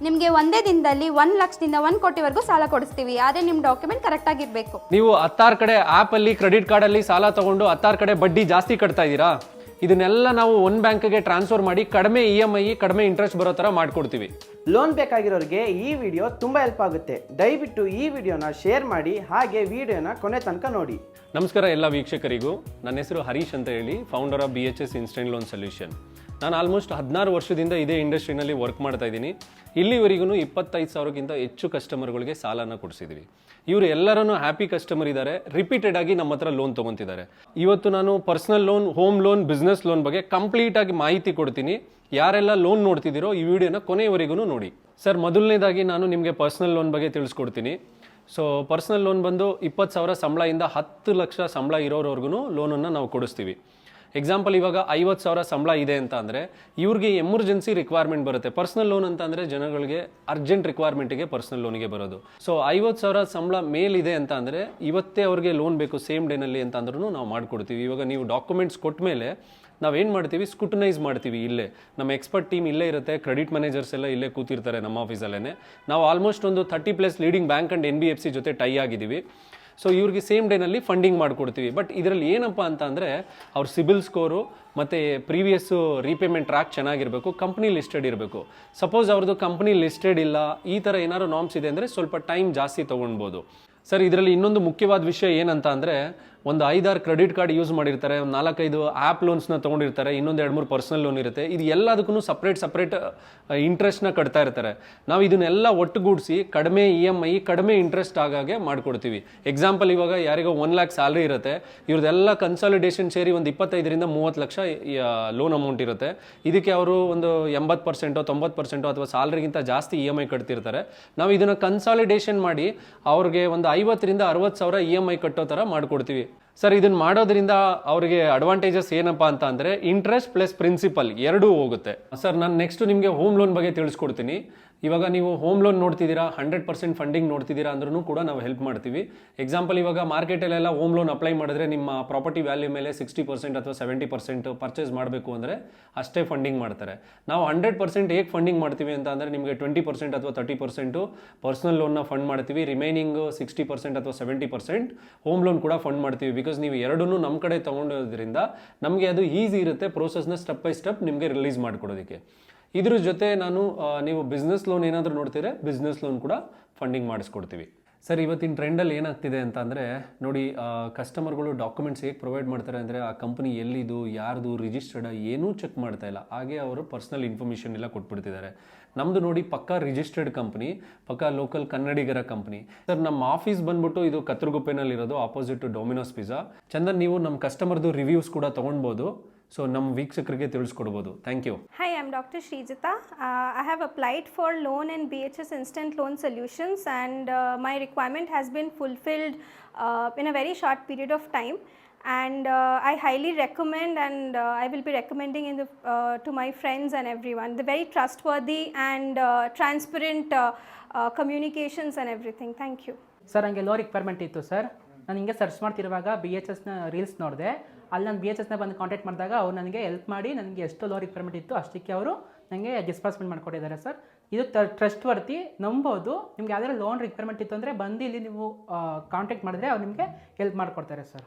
ನಿಮಗೆ ಒಂದೇ ದಿನದಲ್ಲಿ 1 ಲಕ್ಷದಿಂದ 1 ಕೋಟಿವರೆಗೂ ಸಾಲ ಕೊಡಿಸ್ತೀವಿ. ಆದರೆ ನಿಮ್ಮ ಡಾಕ್ಯುಮೆಂಟ್ ಕರೆಕ್ಟಾಗಿರಬೇಕು. ನೀವು 16 ಕಡೆ ಆ್ಯಪಲ್ಲಿ ಕ್ರೆಡಿಟ್ ಕಾರ್ಡಲ್ಲಿ ಸಾಲ ತೊಗೊಂಡು 16 ಕಡೆ ಬಡ್ಡಿ ಜಾಸ್ತಿ ಕಟ್ತಾ ಇದ್ದೀರಾ? ಇದನ್ನೆಲ್ಲ ನಾವು ಒಂದು ಬ್ಯಾಂಕ್ಗೆ ಟ್ರಾನ್ಸ್ಫರ್ ಮಾಡಿ ಕಡಿಮೆ EMI ಕಡಿಮೆ ಇಂಟ್ರೆಸ್ಟ್ ಬರೋ ಥರ ಮಾಡಿಕೊಡ್ತೀವಿ. ಲೋನ್ ಬೇಕಾಗಿರೋರಿಗೆ ಈ ವಿಡಿಯೋ ತುಂಬ ಹೆಲ್ಪ್ ಆಗುತ್ತೆ. ದಯವಿಟ್ಟು ಈ ವಿಡಿಯೋನ ಶೇರ್ ಮಾಡಿ, ಹಾಗೆ ವಿಡಿಯೋನ ಕೊನೆ ತನಕ ನೋಡಿ. ನಮಸ್ಕಾರ ಎಲ್ಲ ವೀಕ್ಷಕರಿಗೂ. ನನ್ನ ಹೆಸರು ಹರೀಶ್ ಅಂತ ಹೇಳಿ, founder of BHS instant loan solution. ನಾನು ಆಲ್ಮೋಸ್ಟ್ 16 ವರ್ಷದಿಂದ ಇದೇ ಇಂಡಸ್ಟ್ರಿನಲ್ಲಿ ವರ್ಕ್ ಮಾಡ್ತಾ ಇದ್ದೀನಿ. ಇಲ್ಲಿವರೆಗೂ 25,000ಕ್ಕಿಂತ ಹೆಚ್ಚು ಕಸ್ಟಮರ್ಗಳಿಗೆ ಸಾಲನ ಕೊಡಿಸಿದ್ದೀವಿ. ಇವರು ಎಲ್ಲರೂ ಹ್ಯಾಪಿ ಕಸ್ಟಮರ್ ಇದ್ದಾರೆ. ರಿಪೀಟೆಡ್ ಆಗಿ ನಮ್ಮ ಹತ್ರ ಲೋನ್ ತೊಗೊತಿದ್ದಾರೆ. ಇವತ್ತು ನಾನು personal loan, home loan, business loan ಬಗ್ಗೆ ಕಂಪ್ಲೀಟ್ ಆಗಿ ಮಾಹಿತಿ ಕೊಡ್ತೀನಿ. ಯಾರೆಲ್ಲ ಲೋನ್ ನೋಡ್ತಿದ್ದೀರೋ ಈ ವಿಡಿಯೋನ ಕೊನೆಯವರೆಗೂ ನೋಡಿ. ಸರ್, ಮೊದಲನೇದಾಗಿ ನಾನು ನಿಮಗೆ ಪರ್ಸನಲ್ ಲೋನ್ ಬಗ್ಗೆ ತಿಳಿಸ್ಕೊಡ್ತೀನಿ. ಸೊ ಪರ್ಸನಲ್ ಲೋನ್ ಬಂದು 20,000 ಸಂಬಳದಿಂದ 10 ಲಕ್ಷ ಸಂಬಳ ಇರೋರವರೆಗೂ ಲೋನನ್ನು ನಾವು ಕೊಡಿಸ್ತೀವಿ. ಎಕ್ಸಾಂಪಲ್, ಇವಾಗ 50,000 ಸಂಬಳ ಇದೆ ಅಂತ ಅಂದರೆ ಇವ್ರಿಗೆ ಎಮರ್ಜೆನ್ಸಿ ರಿಕ್ವೈರ್ಮೆಂಟ್ ಬರುತ್ತೆ. ಪರ್ಸನಲ್ ಲೋನ್ ಅಂತ ಅಂದರೆ ಜನಗಳಿಗೆ ಅರ್ಜೆಂಟ್ ರಿಕ್ವೈರ್ಮೆಂಟಿಗೆ ಪರ್ಸನಲ್ ಲೋನಿಗೆ ಬರೋದು. ಸೊ 50,000 ಸಂಬಳ ಮೇಲಿದೆ ಅಂತ ಅಂದರೆ ಇವತ್ತೇ ಅವ್ರಿಗೆ ಲೋನ್ ಬೇಕು ಸೇಮ್ ಡೇನಲ್ಲಿ ಅಂತ ಅಂದ್ರೂ ನಾವು ಮಾಡಿಕೊಡ್ತೀವಿ. ಇವಾಗ ನೀವು ಡಾಕ್ಯುಮೆಂಟ್ಸ್ ಕೊಟ್ಟ ಮೇಲೆ ನಾವೇನು ಮಾಡ್ತೀವಿ, ಸ್ಕೂಟನೈಸ್ ಮಾಡ್ತೀವಿ. ಇಲ್ಲೇ ನಮ್ಮ ಎಕ್ಸ್ಪರ್ಟ್ ಟೀಮ್ ಇಲ್ಲೇ ಇರುತ್ತೆ. ಕ್ರೆಡಿಟ್ ಮ್ಯಾನೇಜರ್ಸ್ ಎಲ್ಲ ಇಲ್ಲೇ ಕೂತಿರ್ತಾರೆ ನಮ್ಮ ಆಫೀಸಲ್ಲೇ. ನಾವು ಆಲ್ಮೋಸ್ಟ್ ಒಂದು 30+ ಲೀಡಿಂಗ್ ಬ್ಯಾಂಕ್ ಆ್ಯಂಡ್ NBFC ಜೊತೆ ಟೈ ಆಗಿದ್ದೀವಿ. ಸೊ ಇವ್ರಿಗೆ ಸೇಮ್ ಡೇನಲ್ಲಿ ಫಂಡಿಂಗ್ ಮಾಡಿಕೊಡ್ತೀವಿ. ಬಟ್ ಇದರಲ್ಲಿ ಏನಪ್ಪ ಅಂತ ಅಂದರೆ ಅವ್ರ ಸಿಬಿಲ್ ಸ್ಕೋರು ಮತ್ತು ಪ್ರೀವಿಯಸ್ಸು ರೀಪೇಮೆಂಟ್ ಟ್ರ್ಯಾಕ್ ಚೆನ್ನಾಗಿರಬೇಕು, ಕಂಪ್ನಿ ಲಿಸ್ಟೆಡ್ ಇರಬೇಕು. ಸಪೋಸ್ ಅವ್ರದ್ದು ಕಂಪ್ನಿ ಲಿಸ್ಟೆಡ್ ಇಲ್ಲ, ಈ ಥರ ಏನಾದ್ರು ನಾರ್ಮ್ಸ್ ಇದೆ ಅಂದರೆ ಸ್ವಲ್ಪ ಟೈಮ್ ಜಾಸ್ತಿ ತೊಗೊಳ್ಬೋದು. ಸರ್, ಇದರಲ್ಲಿ ಇನ್ನೊಂದು ಮುಖ್ಯವಾದ ವಿಷಯ ಏನಂತ ಅಂದರೆ, ಒಂದು 5-6 ಕ್ರೆಡಿಟ್ ಕಾರ್ಡ್ ಯೂಸ್ ಮಾಡಿರ್ತಾರೆ, ಒಂದು 4-5 ಆ್ಯಪ್ ಲೋನ್ಸ್ನ ತೊಗೊಂಡಿರ್ತಾರೆ, ಇನ್ನೊಂದು 2-3 ಪರ್ಸನಲ್ ಲೋನ್ ಇರುತ್ತೆ. ಇದು ಎಲ್ಲದಕ್ಕೂ ಸಪ್ರೇಟ್ ಇಂಟ್ರೆಸ್ಟ್ನ ಕಟ್ತಾ ಇರ್ತಾರೆ. ನಾವು ಇದನ್ನೆಲ್ಲ ಒಟ್ಟುಗೂಡಿಸಿ ಕಡಿಮೆ EMI ಕಡಿಮೆ ಇಂಟ್ರೆಸ್ಟ್ ಆಗಾಗೆ ಮಾಡಿಕೊಡ್ತೀವಿ. ಎಕ್ಸಾಂಪಲ್, ಇವಾಗ ಯಾರಿಗೋ 1 lakh ಸ್ಯಾಲ್ರಿ ಇರುತ್ತೆ, ಇವ್ರದ್ದೆಲ್ಲ ಕನ್ಸಾಲಿಡೇಷನ್ ಸೇರಿ ಒಂದು 25ರಿಂದ 30 ಲಕ್ಷ ಲೋನ್ ಅಮೌಂಟ್ ಇರುತ್ತೆ. ಇದಕ್ಕೆ ಅವರು ಒಂದು 80%, 90% ಅಥವಾ ಸ್ಯಾಲ್ರಿಗಿಂತ ಜಾಸ್ತಿ EMI ಕಟ್ತಿರ್ತಾರೆ. ನಾವು ಇದನ್ನು ಕನ್ಸಾಲಿಡೇಷನ್ ಮಾಡಿ ಅವ್ರಿಗೆ ಒಂದು 50ರಿಂದ 60,000 EMI ಕಟ್ಟೋ ಥರ ಮಾಡಿಕೊಡ್ತೀವಿ. ಸರ್, ಇದನ್ನು ಮಾಡೋದ್ರಿಂದ ಅವರಿಗೆ ಅಡ್ವಾಂಟೇಜಸ್ ಏನಪ್ಪ ಅಂತ ಅಂದರೆ ಇಂಟ್ರೆಸ್ಟ್ ಪ್ಲಸ್ ಪ್ರಿನ್ಸಿಪಲ್ ಎರಡೂ ಹೋಗುತ್ತೆ. ಸರ್, ನಾನು ನೆಕ್ಸ್ಟ್ ನಿಮಗೆ ಹೋಮ್ ಲೋನ್ ಬಗ್ಗೆ ತಿಳಿಸ್ಕೊಡ್ತೀನಿ. ಇವಾಗ ನೀವು ಹೋಮ್ ಲೋನ್ ನೋಡ್ತಿದ್ದೀರಾ, 100% ಫಂಡಿಂಗ್ ನೋಡ್ತಿದ್ದೀರಾ ಅಂದ್ರೂ ಕೂಡ ನಾವು ಹೆಲ್ಪ್ ಮಾಡ್ತೀವಿ. ಎಕ್ಸಾಂಪಲ್, ಇವಾಗ ಮಾರ್ಕೆಟಲ್ಲೆಲ್ಲ ಹೋಮ್ ಲೋನ್ ಅಪ್ಲೈ ಮಾಡಿದ್ರೆ ನಿಮ್ಮ ಪ್ರಾಪರ್ಟಿ ವ್ಯಾಲ್ಯೂ ಮೇಲೆ 60% ಅಥವಾ 70% ಪರ್ಚೇಸ್ ಮಾಡಬೇಕು ಅಂದರೆ ಅಷ್ಟೇ ಫಂಡಿಂಗ್ ಮಾಡ್ತಾರೆ. ನಾವು 100% ಹೇಗೆ ಫಂಡಿಂಗ್ ಮಾಡ್ತೀವಿ ಅಂತ ಅಂದರೆ ನಿಮಗೆ 20% ಅಥವಾ 30% ಪರ್ಸನಲ್ ಲೋನ್ನ ಫಂಡ್ ಮಾಡ್ತೀವಿ. ರಿಮೈನಿಂಗ್ 60% ಅಥವಾ 70% ಹೋಮ್ ಲೋನ್ ಕೂಡ ಫಂಡ್ ಮಾಡ್ತೀವಿ. ಬಿಕಾಸ್ ನೀವು ಎರಡನ್ನೂ ನಮ್ಮ ಕಡೆ ತೊಗೊಂಡೋದ್ರಿಂದ ನಮಗೆ ಅದು ಈಸಿ ಇರುತ್ತೆ ಪ್ರೋಸೆಸ್ನ ಸ್ಟೆಪ್ ಬೈ ಸ್ಟೆಪ್ ನಿಮಗೆ ರಿಲೀಸ್ ಮಾಡಿಕೊಡೋದಕ್ಕೆ. ಇದ್ರ ಜೊತೆ ನೀವು ಬಿಸ್ನೆಸ್ ಲೋನ್ ಏನಾದರೂ ನೋಡ್ತೀರಾ, ಬಿಸ್ನೆಸ್ ಲೋನ್ ಕೂಡ ಫಂಡಿಂಗ್ ಮಾಡಿಸ್ಕೊಡ್ತೀವಿ. ಸರ್, ಇವತ್ತಿನ ಟ್ರೆಂಡಲ್ಲಿ ಏನಾಗ್ತಿದೆ ಅಂತ ಅಂದರೆ ನೋಡಿ, ಕಸ್ಟಮರ್ಗಳು ಡಾಕ್ಯುಮೆಂಟ್ಸ್ ಹೇಗೆ ಪ್ರೊವೈಡ್ ಮಾಡ್ತಾರೆ ಅಂದರೆ ಆ ಕಂಪ್ನಿ ಎಲ್ಲಿದು, ಯಾರ್ದು ರಿಜಿಸ್ಟರ್ಡ್ ಏನೂ ಚೆಕ್ ಮಾಡ್ತಾ ಇಲ್ಲ. ಹಾಗೆ ಅವರು ಪರ್ಸ್ನಲ್ ಇನ್ಫಾರ್ಮೇಷನ್ ಎಲ್ಲ ಕೊಟ್ಬಿಡ್ತಿದ್ದಾರೆ. ನಮ್ಮದು ನೋಡಿ ಪಕ್ಕಾ ರಿಜಿಸ್ಟರ್ಡ್ ಕಂಪ್ನಿ, ಪಕ್ಕಾ ಲೋಕಲ್ ಕನ್ನಡಿಗರ ಕಂಪ್ನಿ. ಸರ್, ನಮ್ಮ ಆಫೀಸ್ ಬಂದ್ಬಿಟ್ಟು ಇದು ಕತ್ರಗುಪ್ಪೆನಲ್ಲಿರೋದು, ಆಪೋಸಿಟ್ ಡೊಮಿನೋಸ್ ಪಿಜ್ಜಾ. ಚಂದನ್, ನೀವು ನಮ್ಮ ಕಸ್ಟಮರ್ದು ರಿವ್ಯೂಸ್ ಕೂಡ ತೊಗೊಳ್ಬೋದು. ಸೊ ನಮ್ಮ ವೀಕ್ಷಕರಿಗೆ ತಿಳಿಸ್ಕೊಡ್ಬೋದು. Thank you. Hi, I'm Dr. Srijita. I have applied for loan in BHS Instant Loan Solutions, and my requirement has been fulfilled in a very short period of time. And I highly recommend, and I will be recommending to my friends and everyone. The very trustworthy and transparent communications and everything. Thank you. Sir, ನನಗೆ low requirement ಇತ್ತು sir. ನಾನು ಹಿಂಗೆ search ಮಾಡ್ತಿರುವಾಗ BHSನ reels ನೋಡಿದೆ. ಅಲ್ಲಿ ನಾನು BHSನ ಬಂದು contact ಮಾಡಿದಾಗ ಅವ್ರು ನನಗೆ ಹೆಲ್ಪ್ ಮಾಡಿ ನನಗೆ ಎಷ್ಟು ಲೋ ರಿಕ್ವೈರ್ಮೆಂಟ್ ಇತ್ತು ಅಷ್ಟಕ್ಕೆ ಅವರು ನನಗೆ ಡಿಸ್ಬರ್ಸ್ಮೆಂಟ್ ಮಾಡಿಕೊಟ್ಟಿದ್ದಾರೆ ಸರ್. ಇದು ಟ್ರಸ್ಟ್ ವರ್ತಿ, ನಂಬೋದು. ನಿಮ್ಗೆ ಯಾವ್ದಾದ್ರು ಲೋನ್ ರಿಕ್ವೈರ್ಮೆಂಟ್ ಇತ್ತು ಅಂದರೆ ಬಂದು ಇಲ್ಲಿ ನೀವು ಕಾಂಟ್ಯಾಕ್ಟ್ ಮಾಡಿದ್ರೆ ಅವ್ರು ನಿಮಗೆ ಹೆಲ್ಪ್ ಮಾಡಿಕೊಡ್ತಾರೆ ಸರ್.